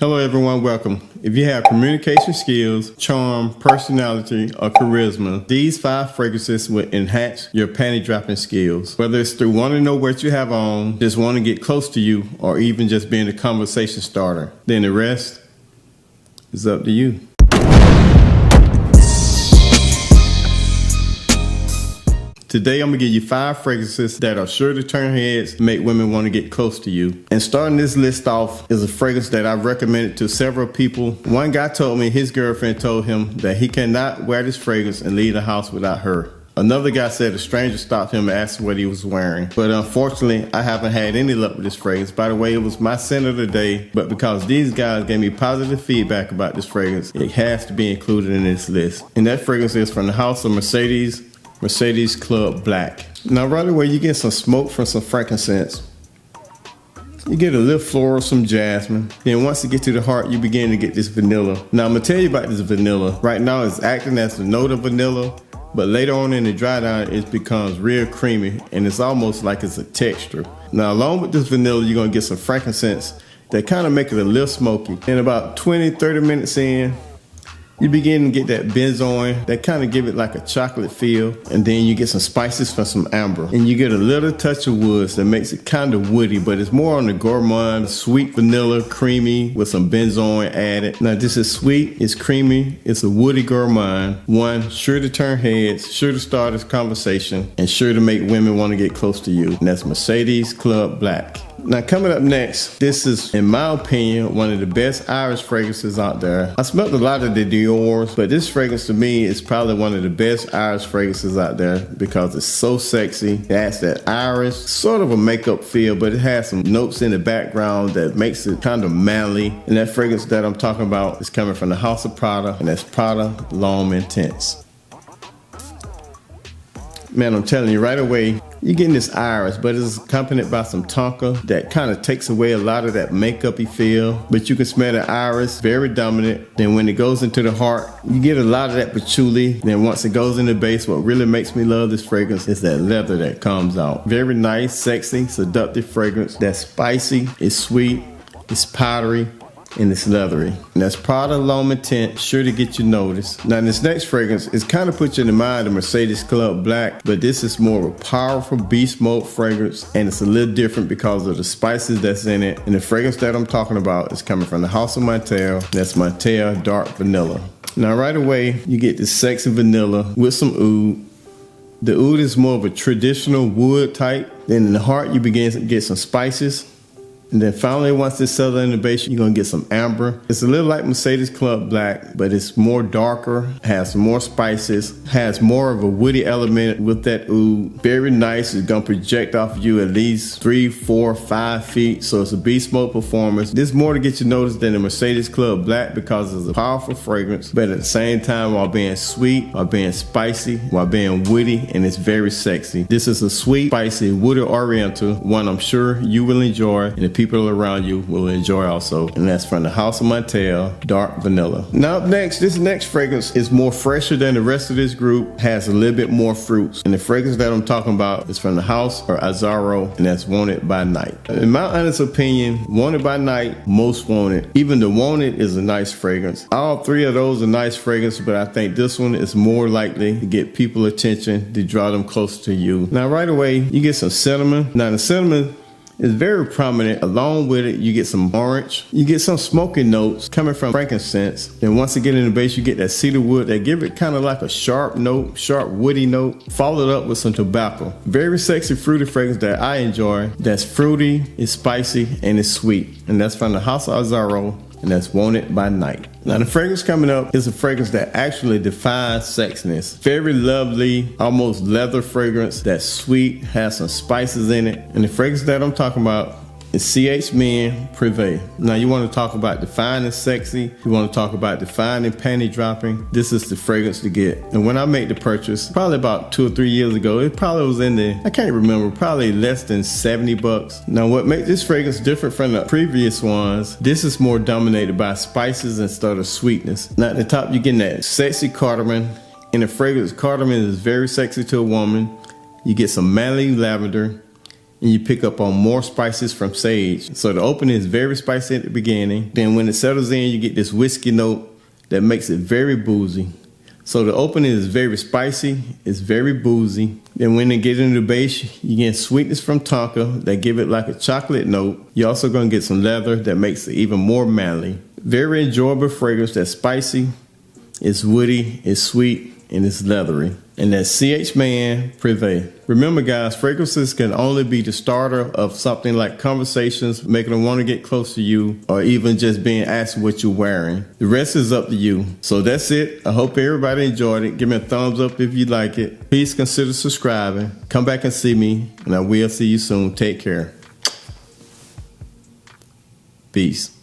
Hello everyone, welcome. If you have communication skills, charm, personality, or charisma, these 5 fragrances will enhance your panty dropping skills. Whether it's through wanting to know what you have on, just want to get close to you, or even just being a conversation starter, then the rest is up to you. Today I'm going to give you 5 fragrances that are sure to turn heads, make women want to get close to you. And starting this list off is a fragrance that I've recommended to several people. One guy told me his girlfriend told him that he cannot wear this fragrance and leave the house without her. Another guy said a stranger stopped him and asked what he was wearing. But unfortunately, I haven't had any luck with this fragrance. By the way, it was my scent of the day, but because these guys gave me positive feedback about this fragrance, it has to be included in this list. And that fragrance is from the house of Mercedes Club Black. Now right away you get some smoke from some frankincense. You get a little floral, some jasmine. Then once you get to the heart, you begin to get this vanilla. Now I'm gonna tell you about this vanilla. Right now it's acting as the note of vanilla, but later on in the dry down it becomes real creamy and it's almost like it's a texture. Now along with this vanilla you're gonna get some frankincense that kind of make it a little smoky. And about 20-30 minutes in, you begin to get that benzoin that kind of give it like a chocolate feel, and then you get some spices from some amber, and you get a little touch of woods that makes it kind of woody, but it's more on the gourmand, sweet vanilla, creamy with some benzoin added. Now this is sweet, it's creamy, it's a woody gourmand. One, sure to turn heads, sure to start this conversation, and sure to make women want to get close to you. And that's Mercedes Club Black. Now coming up next, this is, in my opinion, one of the best Irish fragrances out there. I smelled a lot of the Dior's, but this fragrance to me is probably one of the best Irish fragrances out there because it's so sexy. It has that Irish, sort of a makeup feel, but it has some notes in the background that makes it kind of manly. And that fragrance that I'm talking about is coming from the house of Prada, and that's Prada L'Homme Intense. Man, I'm telling you right away, you're getting this iris, but it's accompanied by some tonka that kind of takes away a lot of that makeup-y feel. But you can smell the iris, very dominant. Then when it goes into the heart, you get a lot of that patchouli. Then once it goes in the base, what really makes me love this fragrance is that leather that comes out. Very nice, sexy, seductive fragrance. That's spicy, it's sweet, it's powdery, and it's leathery. And that's Prada L'Homme Intense, sure to get you noticed. Now this next fragrance is kind of put you in the mind of Mercedes Club Black, but this is more of a powerful beast mode fragrance, and it's a little different because of the spices that's in it. And the fragrance that I'm talking about is coming from the house of Mythra. That's Mythra Dark Vanilla. Now right away, you get this sexy vanilla with some oud. The oud is more of a traditional wood type. Then in the heart, you begin to get some spices. And then finally, once it's settled in the base, you're gonna get some amber. It's a little like Mercedes Club Black, but it's more darker, has more spices, has more of a woody element with that oud. Very nice, it's gonna project off of you at least 3, 4, 5 feet. So it's a beast mode performance. This is more to get you noticed than the Mercedes Club Black because it's a powerful fragrance, but at the same time while being sweet, while being spicy, while being woody, and it's very sexy. This is a sweet, spicy, woody oriental, one I'm sure you will enjoy, and the people around you will enjoy also, and that's from the house of Mythra Dark Vanilla. Now up next, this next fragrance is more fresher than the rest of this group, has a little bit more fruits, and the fragrance that I'm talking about is from the house or Azzaro, and that's Wanted by Night. In my honest opinion, Wanted by Night, most wanted. Even the Wanted is a nice fragrance. All 3 of those are nice fragrances, but I think this one is more likely to get people attention, to draw them close to you. Now right away, you get some cinnamon. Now the cinnamon is very prominent. Along with it, you get some orange. You get some smoky notes coming from frankincense. And once you get in the base, you get that cedar wood that give it kind of like a sharp note, sharp woody note, followed up with some tobacco. Very sexy fruity fragrance that I enjoy. That's fruity, it's spicy, and it's sweet. And that's from the house of Azzaro, and that's Wanted by Night. Now the fragrance coming up is a fragrance that actually defines sexiness. Very lovely, almost leather fragrance that's sweet, has some spices in it. And the fragrance that I'm talking about is CH Men Privé. Now you want to talk about defining sexy, you want to talk about defining panty dropping, this is the fragrance to get. And when I made the purchase, probably about 2 or 3 years ago, it probably was in the, I can't remember, probably less than 70 bucks. Now what makes this fragrance different from the previous ones, this is more dominated by spices instead of sweetness. Now at the top you're getting that sexy cardamom. In the fragrance, cardamom is very sexy to a woman. You get some manly lavender. and you pick up on more spices from sage. So the opening is very spicy at the beginning. Then when it settles in, you get this whiskey note that makes it very boozy. So the opening is very spicy, it's very boozy. Then when they get into the base, you get sweetness from tonka that give it like a chocolate note. You're also gonna get some leather that makes it even more manly. Very enjoyable fragrance that's spicy, it's woody, it's sweet, and it's leathery. And that's CH Man Privé. Remember guys, fragrances can only be the starter of something like conversations, making them want to get close to you, or even just being asked what you're wearing. The rest is up to you. So that's it. I hope everybody enjoyed it. Give me a thumbs up if you like it. Please consider subscribing. Come back and see me, and I will see you soon. Take care. Peace.